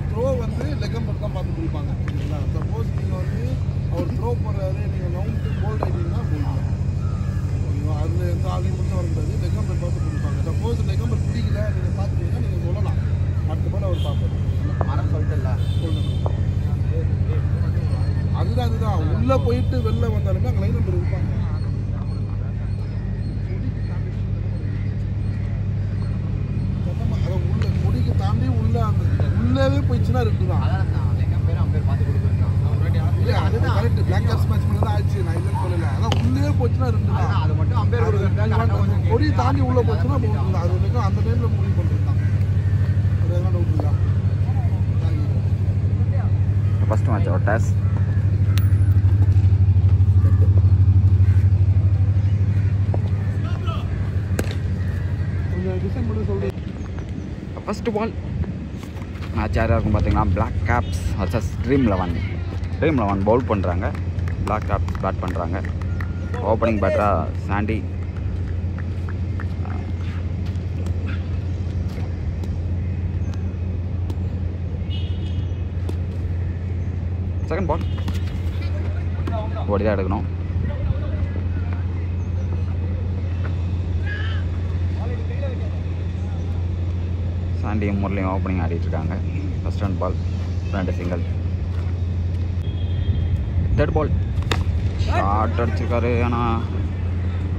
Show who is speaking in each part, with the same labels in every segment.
Speaker 1: Throw வந்து லெக்கம்பர் தான் பார்த்து பிடிப்பாங்க சரிங்களா. சப்போஸ் நீங்கள் வந்து அவர் த்ரோ போடுறாரு நீங்கள் நவுண்டு போல்ட் ஆகிட்டீங்கன்னா போடலாம் ஓகேவா. அதில் எந்த ஆர்குமெண்ட்டும் வரக்கூடாது. லெக்கம்பர் பார்த்து பிடிப்பாங்க. சப்போஸ் லெக்கம்பர் பிடிக்கல நீங்கள் பார்த்துட்டீங்கன்னா நீங்கள் சொல்லலாம். அடுத்த பால் அவர் பார்ப்பாரு.
Speaker 2: மரம் சொல்லிட்டுல்ல
Speaker 1: அதுதான் உள்ளே போயிட்டு வெளில வந்தாலுமே அங்கே லைன் நம்பர் இருப்பாங்க. அதை உள்ள முடிக்கு தாண்டி உள்ளவே போயிடுச்சுன்னா 2 தான். அதுதான் கரெக்ட். பிளாக் கேப்ஸ் மேட்ச் பண்ணி தான் ஆயிடுச்சு. நான் இல்லைன்னு சொல்லலை. அதான் உள்ளே போச்சுன்னா 2 தான்.
Speaker 2: அது மட்டும் அம்பேர்
Speaker 1: கொடி தாண்டி உள்ளே போச்சுன்னா போகுது. அது வரைக்கும் அந்த டைமில் முடிவு பண்ணுறது தான். அது எதனா டவுட் இருக்கா?
Speaker 3: ஃபர்ஸ்ட் மேட்ச் ஒரு டாஸ்.
Speaker 1: கொஞ்சம் டிசைன் பண்ணி சொல்கிறேன்.
Speaker 3: ஃபர்ஸ்ட் பால் மேட்ச் யாராக இருக்கும் பார்த்தீங்கன்னா Black Caps versus Dream 11 bowl பண்ணுறாங்க. பிளாக் கேப்ஸ் பேட் பண்ணுறாங்க. ஓப்பனிங் பேட்டராக சாண்டி. செகண்ட் பால் ஓடி தான் எடுக்கணும். சாண்டியும் முரளியும் ஓப்பனிங் ஆடிட்டுருக்காங்க. First run ball 2 single. Third ball short அடிச்சிருக்காரு. ஆனால்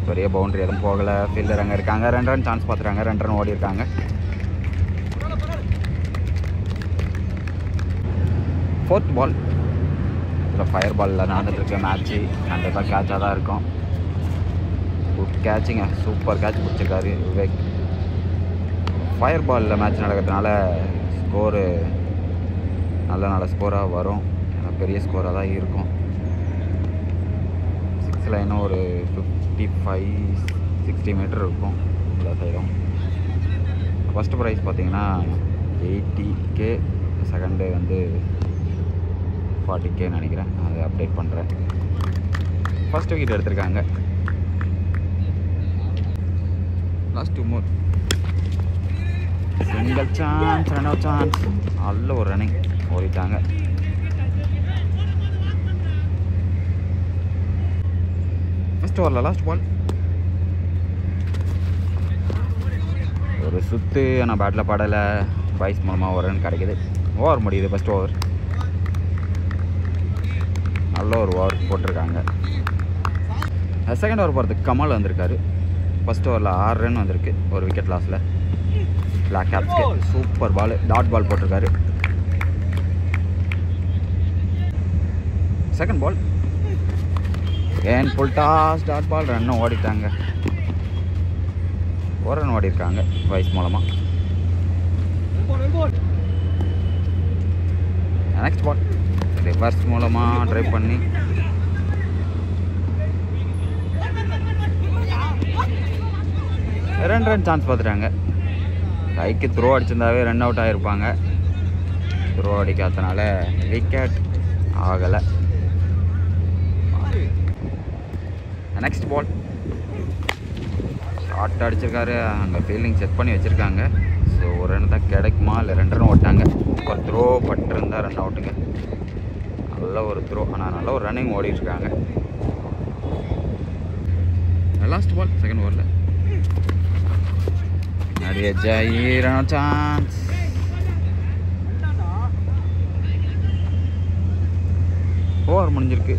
Speaker 3: பெரிய பவுண்ட்ரி எதுவும் போகலை. ஃபீல்டர் அங்கே இருக்காங்க. 2 ரன் சான்ஸ் பார்த்துருக்காங்க. 2 ரன் ஓடி இருக்காங்க. ஃபோர்த் பால் இதில் ஃபயர் பாலில் நடந்துட்டுருக்கு மேட்ச்சு. கண்டிப்பாக கேட்சாக தான் இருக்கும். குட் கேட்சிங்க. சூப்பர் கேட்ச் பிடிச்சிருக்காரு விவேக். ஃபயர் பாலில் மேட்ச் நடக்கிறதுனால ஸ்கோரு நல்ல ஸ்கோராக வரும். பெரிய ஸ்கோராக தான் இருக்கும். 6 லைனும் ஒரு 55-60 மீட்டர் இருக்கும் எல்லா சைடும். ஃபஸ்ட்டு ப்ரைஸ் பார்த்தீங்கன்னா 80K, செகண்டு வந்து 40K நினைக்கிறேன். அதை அப்டேட் பண்ணுறேன். ஃபஸ்ட் விக்கெட் எடுத்திருக்காங்க. Last 2 more. Single chance, run out chance. நல்ல ஒரு ரன்னிங் ஓடிட்டாங்க. ஃபஸ்ட் ஓவரில் லாஸ்ட் பால் ஒரு சுற்று. ஆனால் பேட்டில் படலை. பாய்ஸ் மூலமாக ஒரு ரன் கிடைக்கிது. ஓவர் முடியுது ஃபஸ்ட் ஓவர். நல்ல ஒரு ஓவர் போட்டிருக்காங்க. செகண்ட் ஓவர் போகிறதுக்கு கமல் வந்திருக்காரு. ஃபஸ்ட் ஓவரில் 6 ரன் வந்திருக்கு. ஒரு விக்கெட் லாஸில். பிளாக் கேப்ஸ்க்கு சூப்பர் பால். டாட் பால் போட்டிருக்காரு. செகண்ட் பால் ஏன் ஃபுல் டாஸ் டாட் பால். ரன்னும் ஓடிட்டாங்க. ஒரு ரன் ஓடி இருக்காங்க வைஸ் மூலமாக. நெக்ஸ்ட் பால் ரிவர்ஸ் மூலமாக ட்ரை பண்ணி ரெண்டு ரன் சான்ஸ் பார்த்துட்டாங்க. கைக்கு த்ரோ அடிச்சிருந்தாவே ரன் அவுட் ஆகிருப்பாங்க. த்ரோ அடிக்காதனால விக்கெட் ஆகலை. நெக்ஸ்ட் பால் ஷார்ட் அடிச்சிருக்காரு. அங்கே ஃபீல்டிங் செட் பண்ணி வச்சுருக்காங்க. ஸோ ஒரு ரன் தான் கிடைக்குமா இல்லை 2 ரன் ஓட்டாங்க. ஒரு த்ரோ பட்டிருந்தால் ரன் அவுட்டுங்க. நல்ல ஒரு த்ரோ. ஆனால் நல்ல ஒரு ரன்னிங் ஓடிட்டுருக்காங்க. லாஸ்ட் பால் செகண்ட் ஓவரில் நிறைய Jai run out chance. Over முடிஞ்சிருக்கு.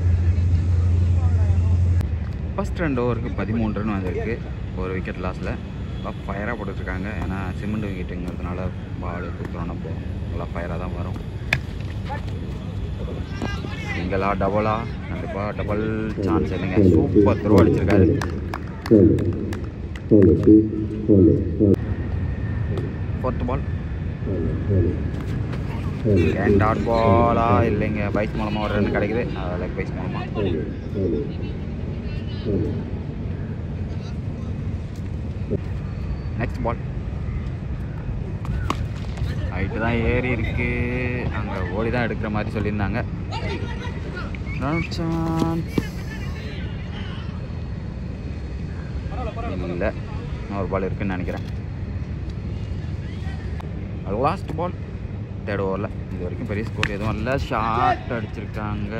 Speaker 3: ஃபஸ்ட் 2 ஓவருக்கு 13 ரன் வந்திருக்கு. ஒரு விக்கெட் லாஸில். நல்லா ஃபயராக போட்டுட்ருக்காங்க. ஏன்னா சிமெண்ட் விக்கெட்டுங்கிறதுனால பால் குத்துறோன்னா போகும். நல்லா ஃபயராக தான் வரும். சிங்கிளா டபுளா? கண்டிப்பாக டபுள் சான்ஸ் இல்லைங்க. சூப்பர் த்ரோ அடிச்சிருக்காரு. ஃபோர்த் பால் ஏன் டாட் பாலா இல்லைங்க. பைஸ் மூலமாக ஒரு ரன் கிடைக்குது. லெக் பைஸ் மூலமாக. நெக்ஸ்ட் பால் ஹைட்டு தான் ஏறி இருக்கு. அங்கே ஓடி தான் எடுக்கிற மாதிரி சொல்லியிருந்தாங்க. சான்ஸ் இல்லை. ஒரு பால் இருக்குன்னு நினைக்கிறேன். லாஸ்ட் பால் தேர்ட் ஓவரில். இது வரைக்கும் பெரிய ஸ்கோர் எதுவும் இல்லை. ஷார்ட் அடிச்சிருக்காங்க.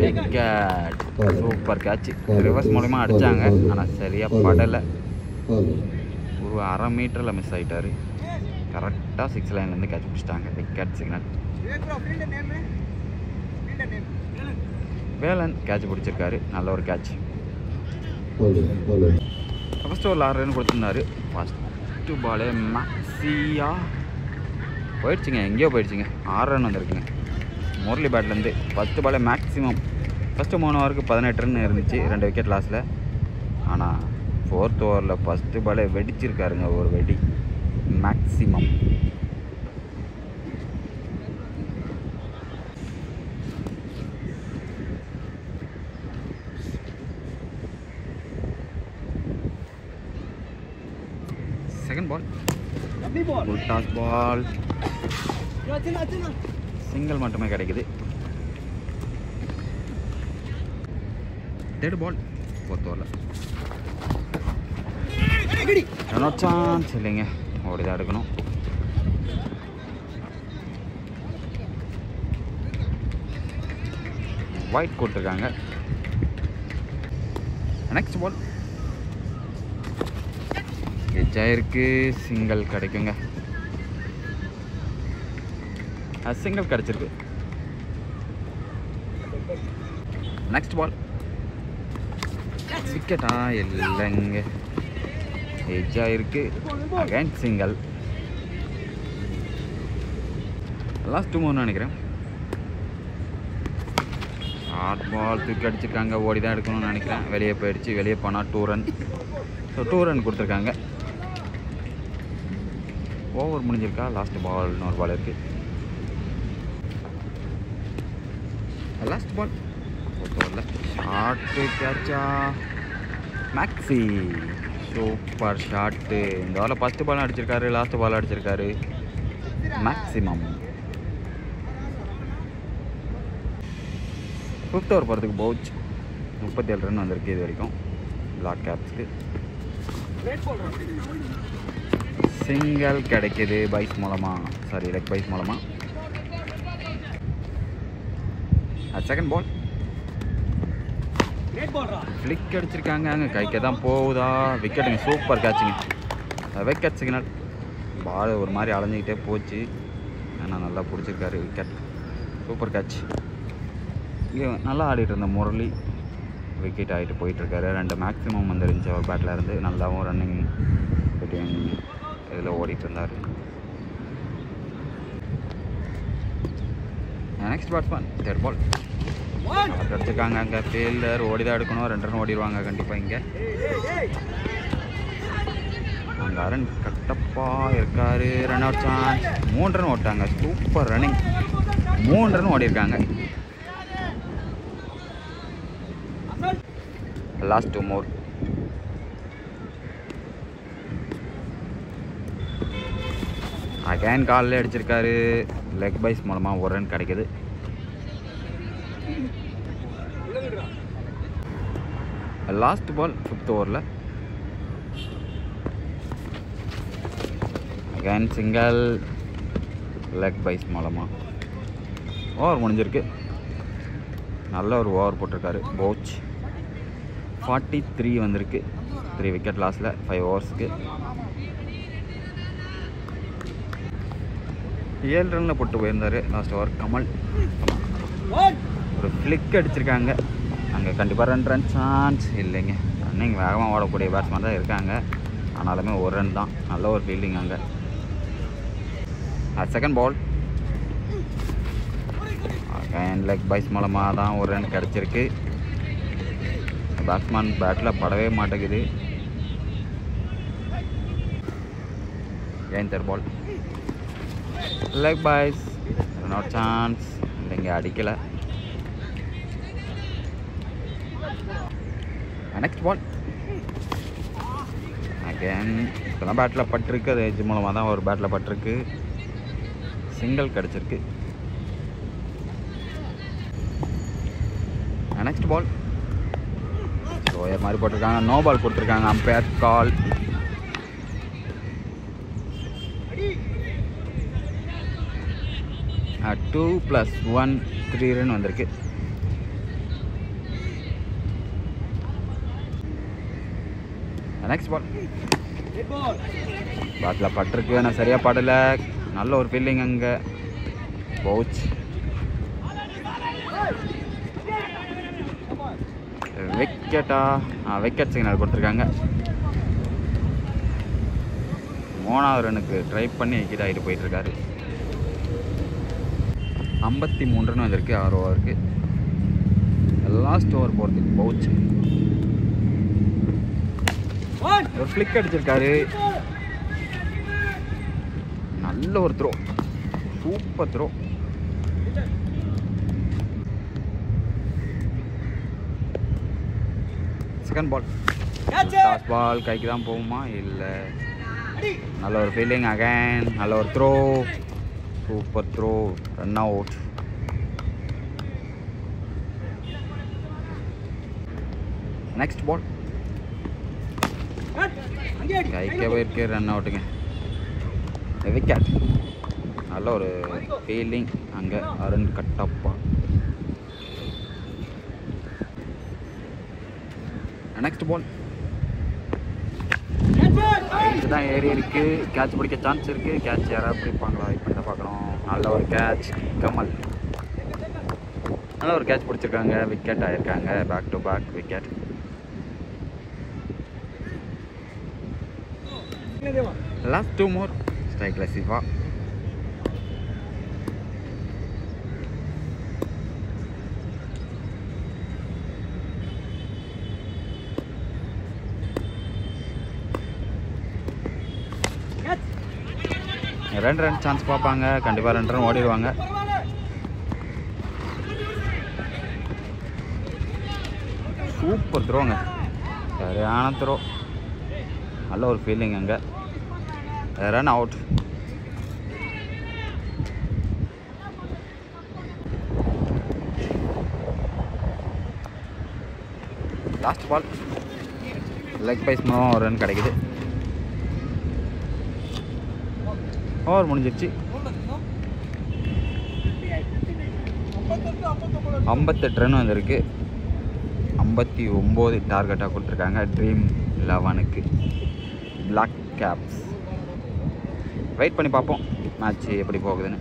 Speaker 3: விக்கெட். Super catch. ரிவர்ஸ் மூலமாக அடித்தாங்க, ஆனால் சரியாக படலை. ஒரு 1/2 மீட்டரில் மிஸ் ஆகிட்டார். கரெக்டாக 6 லைன்லேருந்து கேட்ச் பிடிச்சிட்டாங்க. Wicket signal. வேலன் கேட்ச் பிடிச்சிருக்காரு. நல்ல ஒரு கேட்ச். ஃபஸ்ட் ஓவரில் 6 ரன் கொடுத்துருந்தாரு. ஃபஸ்ட்டு பாலே மேக்ஸியா போயிடுச்சுங்க, எங்கேயோ போயிடுச்சுங்க. 6 ரன் வந்திருக்குங்க முரளி பேட்லேருந்து. ஃபஸ்ட்டு பாலே மேக்ஸிமம். ஃபஸ்ட்டு 3 ஓவருக்கு 18 ரன் இருந்துச்சு, 2 விக்கெட் லாஸில். ஆனால் 4th ஓவரில் ஃபஸ்ட்டு பாலே வெடிச்சிருக்காருங்க, ஒரு வெடி. Maximum. Second ball full toss ball. Single மட்டுமே கிடைக்குது. தேர்ட் பால் 4th ஓவரில். சான்ஸ் இல்லைங்க, ஓடிதான் எடுக்கணும். ஒயிட் கொடுத்துருக்காங்க. நெக்ஸ்ட் பால் எஜாயிருக்கு. சிங்கிள் கிடைக்குங்க. சிங்கிள் கிடச்சிருக்கு. நெக்ஸ்ட் பால் விக்கெட்டா இல்லைங்க, எஜாயிருக்கு. Again single. லாஸ்ட் 2 நினைக்கிறேன். ஷார்ட் பால் தூக்கி அடிச்சிருக்காங்க. ஓடி தான் எடுக்கணும்னு நினைக்கிறேன். வெளியே போயிடுச்சு. வெளியே போனால் 2 ரன். ஸோ 2 ரன் கொடுத்துருக்காங்க. ஓவர் முடிஞ்சிருக்கா. லாஸ்ட் பால் இன்னொரு பால் இருக்குது. லாஸ்ட் பால் 4th ஓவரில். ஷார்ட்டு கேட்சா மேக்ஸி. Super shot. இந்த ஓவரில் ஃபஸ்ட்டு பாலும் அடிச்சிருக்காரு, லாஸ்ட் பால் அடிச்சிருக்காரு. மேக்ஸிமம். 5th ஓவர் போகிறதுக்கு பவுச். 37 ரன் வந்திருக்கு இது வரைக்கும் பிளாக் கேப்ஸ்க்கு. சிங்கிள் கிடைக்கிது பைஸ் மூலமாக, சாரி லெக் பைஸ் மூலமாக. செகண்ட் பால் ஃப்ளிக் அடிச்சிருக்காங்க. அங்கே கைக்கு தான் போகுதா. விக்கெட்டுங்க. சூப்பர் கேட்சுங்க. Wicket signal. பால் ஒரு மாதிரி அலைஞ்சிக்கிட்டே போச்சு, ஆனால் நல்லா பிடிச்சிருக்காரு. விக்கெட். Super catch. இங்கே நல்லா ஆடிட்டு இருந்த முரளி விக்கெட் ஆகிட்டு போயிட்டுருக்காரு. 2 மேக்ஸிமம் வந்துருந்துச்சு அவர் பேட்டில் இருந்து. நல்லாவும் ரன்னிங் பெட்டிங் இதில் ஓடிட்டு இருந்தார். நெக்ஸ்ட் பேட்ஸ்மேன் தேர்ட் பால் அடிச்சிருக்காங்க. அங்கே ஃபீல்டர் ஓடி தான் எடுக்கணும். 2 ரன் ஓடிடுவாங்க கண்டிப்பாக. இங்கே அங்கே ரன் கட்டப்பாக இருக்கார். Run out chance. 3 ரன் ஓட்டாங்க. Super running. 3 ரன் ஓடிருக்காங்க. Last 2 more. அகைன் காலில் அடிச்சிருக்காரு. லெக் பைஸ் மூலமாக 1 ரன் கிடைக்குது. லாஸ்ட் பால் 5th ஓவரில். அகைன் சிங்கிள் லெக் பைஸ் மூலமாக. ஓவர் முடிஞ்சிருக்கு. நல்ல ஒரு ஓவர் போட்டிருக்காரு போச். 43 வந்திருக்கு. 3 விக்கெட் லாஸில் 5 ஓவர்ஸுக்கு. 7 ரனில் போட்டு போயிருந்தார் லாஸ்ட் ஓவர் கமல். ஒரு ஃப்ளிக் அடிச்சிருக்காங்க. அங்கே கண்டிப்பாக 2 ரன் சான்ஸ் இல்லைங்க. ரன்னிங் வேகமாக ஓடக்கூடிய பேட்ஸ்மேன் தான் இருக்காங்க, ஆனாலுமே 1 ரன் தான். நல்ல ஒரு ஃபீல்டிங் அங்கே. Second ball again leg byes மூலமாக தான் 1 ரன் கிடச்சிருக்கு. பேட்ஸ்மேன் பேட்டில் படவே மாட்டேங்குது. ஏன் third ball leg byes. Run out chance இல்லைங்க, அடிக்கலை. நெக்ஸ்ட் பால் அகேன் இப்போ தான் பேட்டில் பட்டிருக்கு. அது எஜ் மூலமாக தான் ஒரு பேட்டில் பட்டிருக்கு. சிங்கிள் கிடச்சிருக்கு. நெக்ஸ்ட் பால் லோயர் மாதிரி போட்டிருக்காங்க. நோ பால் கொடுத்துருக்காங்க. Umpire call. Two plus 1 3 run வந்திருக்கு. நெக்ஸ்ட் பால் பேட்டில் பட்டிருக்கு, ஆனால் சரியாக படலை. நல்ல ஒரு ஃபீல்டிங் அங்கே. பவுச். விக்கெட்டா? விக்கெட் சிக்னல் கொடுத்துருக்காங்க. 3வது ரனுக்கு ட்ரை பண்ணி விக்கெட் ஆகிட்டு போயிட்டுருக்காரு. 53 ரன் வந்திருக்கு 6 ஓவருக்கு. லாஸ்ட் ஓவர் போகிறதுக்கு பவுச் ஒரு ஃப்ளிக் அடிச்சிருக்காரு. நல்ல ஒரு throw, super throw. Second ball. Last ball கைக்கு தான் போகுமா? இல்லை. நல்ல ஒரு ஃபீல்டிங் அகைன். நல்ல ஒரு throw, super throw. Run out. Next ball கைக்கே போயிருக்கு. ரன் அவுட்டுங்க. விக்கெட். நல்ல ஒரு ஃபீல்டிங் அங்கே. அருண் கட்டப்பா. நெக்ஸ்ட் பால் தான் ஏறி இருக்கு. கேட்ச் பிடிக்க சான்ஸ் இருக்கு. கேட்ச் யாராவது பிடிப்பாங்களா? இப்போ தான் பார்க்கணும். நல்ல ஒரு கேட்ச். கமல் நல்ல ஒரு கேட்ச் பிடிச்சிருக்காங்க. விக்கெட் ஆயிருக்காங்க. Back to back wicket. Last 2 more. ஸ்ட்ரைக்ல சிவா. ரெண்டு ரன் சான்ஸ் பார்ப்பாங்க. கண்டிப்பாக 2 ரன் ஓடிடுவாங்க. சூப்பர் த்ரோங்க. சரியான த்ரோ. நல்ல ஒரு ஃபீல்டிங் அங்கே. Run out. Last ball leg byes மூலம் ஒரு ரன் கிடைக்குது. ஓவர் முடிஞ்சிருச்சு. 58 ரன் வந்திருக்கு. 59 டார்கெட்டாக கொடுத்துருக்காங்க ட்ரீம் 11க்கு. Black Caps. வெயிட் பண்ணி பார்ப்போம் மேட்ச் எப்படி போகுதுன்னு.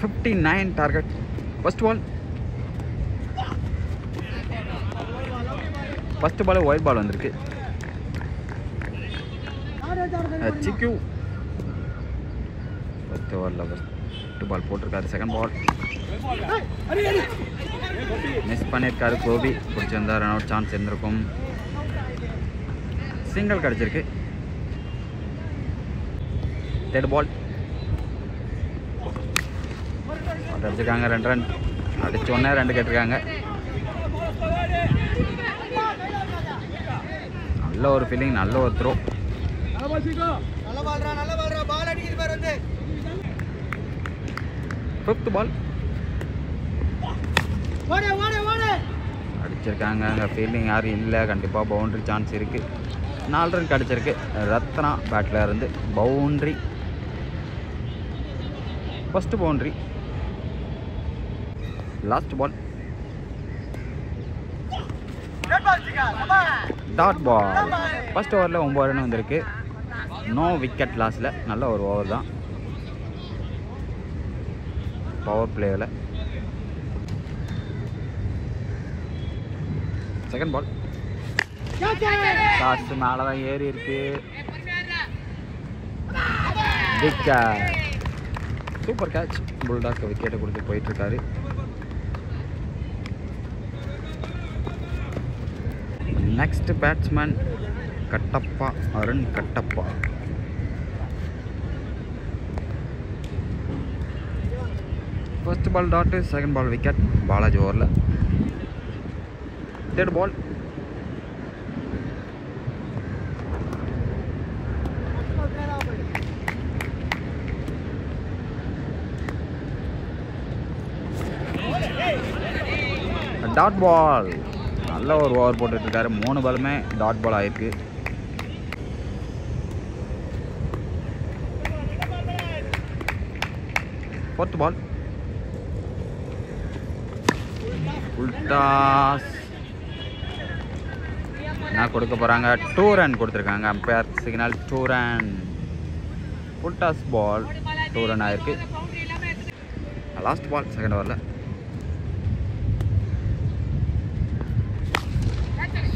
Speaker 3: 59 target. First ball wide ball வந்திருக்கு. சிக்யூ ஃபர்ஸ்ட் ஓவரில் ஃபர்ஸ்ட் பால் போட்டிருக்காரு. செகண்ட் பால் மிஸ் பண்ணியிருக்காரு கோபி. பிடிச்சிருந்தா ரன் அவுட் சான்ஸ் இருந்திருக்கும். சிங்கிள் கிடச்சிருக்கு. தேர்ட் பால் அடிச்சிருக்காங்க. 2 ரன் அடிச்ச உடனே 2 கேட்டிருக்காங்க. நல்ல ஒரு ஃபீலிங். நல்ல ஒரு த்ரோ. ஃபிஃப்த் பால் அடிச்சிருக்காங்க. அங்கே ஃபீல்டிங் யாரும் இல்லை. கண்டிப்பாக பவுண்ட்ரி சான்ஸ் இருக்குது. 4 ரன் கிடச்சிருக்கு. ரத்னா பேட்டில் இருந்து boundary. First boundary. Last ball dot ball. First over 9 run வந்திருக்கு. நோ விக்கெட் லாஸில். நல்ல ஒரு ஓவர் தான் பவர் பிளேயில். செகண்ட் பால் காசு மேலே தான் ஏறி இருக்கு. விக்கெட். Super catch. புல்டாக் விக்கெட்டை கொடுத்து போயிட்டுருக்காரு. Next batsman Kattappa. Arun Kattappa. First ball dot. Second ball wicket. Balaji ஓவரில். Third ball dot ball. நல்ல ஒரு ஓவர் போட்டுட்ருக்காரு. 3 பாலுமே டாட் பால் ஆயிருக்கு. Fourth ball full toss. என்ன கொடுக்க போகிறாங்க? 2 ரன் கொடுத்துருக்காங்க. Umpire signal 2 run. Full toss ball 2 run ஆயிருக்கு. லாஸ்ட் பால் செகண்ட் ஓவரில்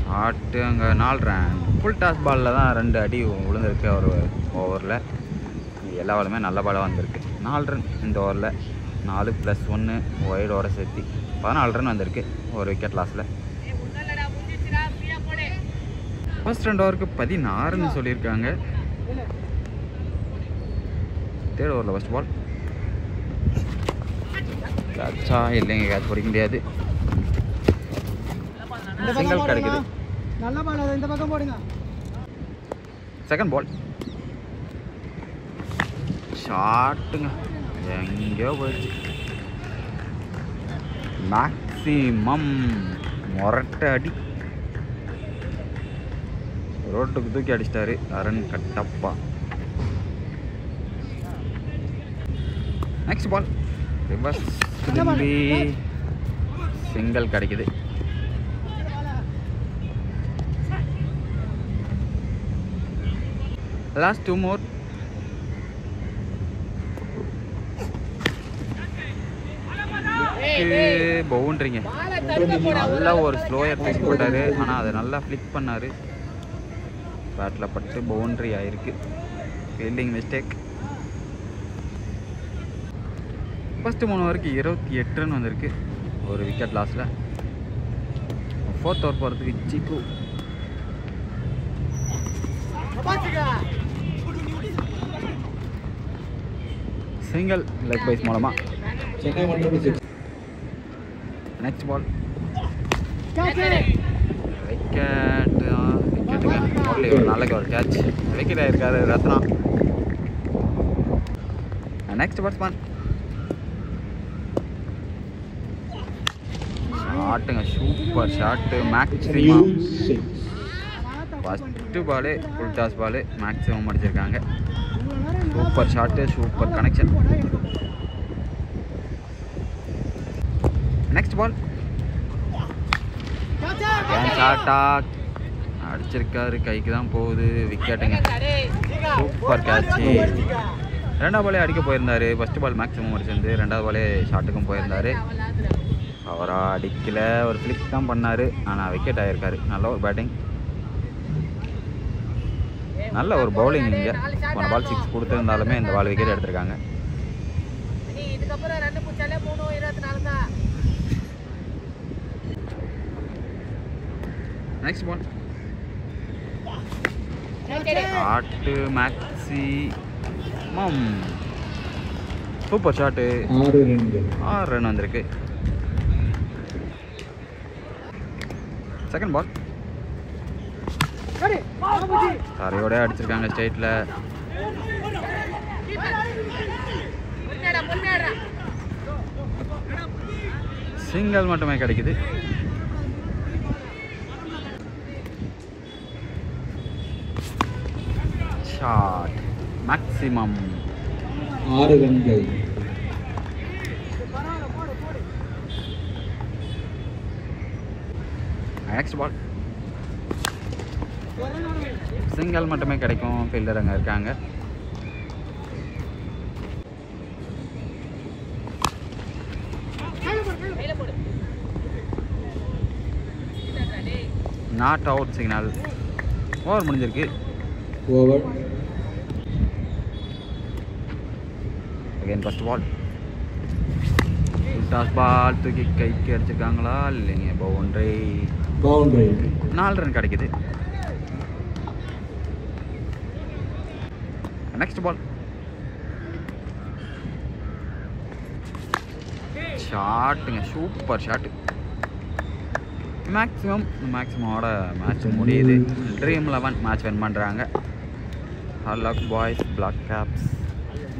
Speaker 3: ஷாட்டு அங்கே 4 ரன். ஃபுல் டாஸ் பாலில் தான் 2 அடி விழுந்திருக்கு ஒரு ஓவரில். எல்லா பாலுமே நல்ல பாலாக வந்திருக்கு. 4 ரன் இந்த ஓவரில். 4 + 1 ஒய்டோட சேர்த்து 14 ரன் வந்திருக்கு ஒரு விக்கெட் லாஸில். ஃபர்ஸ்ட் 2 ஓவருக்கு 16ன்னு சொல்லியிருக்காங்க. தேர்ட் ஓவரில் ஃபர்ஸ்ட் பால் கேட்சா இல்லைங்க, கேட்ச் பிடிக்க முடியாது. சிங்கிள் கிடைக்குது. செகண்ட் பால் ஷாட்டுங்க எங்கேயோ போயிடுச்சு. மேக்ஸிமம் மொரட்டை அடி ரோட்டுக்கு தூக்கி அடிச்சிட்டாரு Arun Kattappa. Next ball reverse திரும்பி சிங்கிள் கிடைக்குது. Last 2 more. பவுண்டரிங்க. நல்லா ஒரு ஸ்லோயர் பிக் போட்டார். ஆனால் அதை நல்லா ஃப்ளிக் பண்ணார். பேட்டில் பட்டு பவுண்டரி ஆயிருக்கு. Fielding mistake. ஃபஸ்ட்டு 3 ஓவருக்கு 28 ரன் வந்திருக்கு ஒரு விக்கெட் லாஸில். 4th ஓவர் போகிறதுக்கு சிக்கு சிங்கிள் லெக் பைஸ் மூலமாக. நெக்ஸ்ட் பால் விக்கெட்டுங்க. ஒரு நாளைக்கு ஒரு கேட்ச். விக்கெட் ஆயிருக்காரு ரத்னா. நெக்ஸ்ட் பேட்ஸ்மேன் ஷாட்டுங்க. Super shot. Maximum first ball full toss ball maximum அடிச்சிருக்காங்க. Super shot, super connection. Next ball ஷாட்டா அடிச்சிருக்காரு. கைக்கு தான் போகுது. விக்கெட்டுங்க. சூப்பர் கேட்சி. 2வது பாலே அடிக்க போயிருந்தாரு. ஃபஸ்ட்டு பால் மேக்ஸிமம் அடிச்சிருந்து. 2வது பாலே ஷாட்டுக்கும் போயிருந்தாரு. அவராக அடிக்கல, ஒரு ஃப்ளிக் தான் பண்ணார். ஆனால் விக்கெட் ஆகிருக்காரு. நல்ல ஒரு பேட்டிங், நல்ல ஒரு பவுலிங். இங்கே போன பால் 6 கொடுத்துருந்தாலுமே இந்த பால் விக்கெட் எடுத்திருக்காங்க. Next ball shot maximum. Super shot. 6 run வந்திருக்கு. செகண்ட் பால் தரையோட அடிச்சிருக்காங்க ஸ்ட்ரைட்டில். சிங்கிள் மட்டுமே கிடைக்குது. ஷாட் மேக்ஸிமம்
Speaker 4: 6 ரன்கள்.
Speaker 3: நெக்ஸ்ட் பால் சிங்கிள் மட்டுமே கிடைக்கும். ஃபீல்டர் அங்கே இருக்காங்க. Not out signal. ஓவர் முடிஞ்சிருக்கு.
Speaker 4: Over.
Speaker 3: Again first ball toss ball தூக்கி கைக்கு அடிச்சிருக்காங்களா இல்லைங்க. பவுண்டரி. 4 ரன் கிடைக்குது. நெக்ஸ்ட் பால் ஷாட்டுங்க. Super shot. மேக்ஸிமமோட மேட்ச் முடியுது. ட்ரீம் 11 மேட்ச் வின் பண்ணுறாங்க. Hard luck boys Black Caps.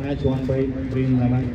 Speaker 4: Match won by Dream 11.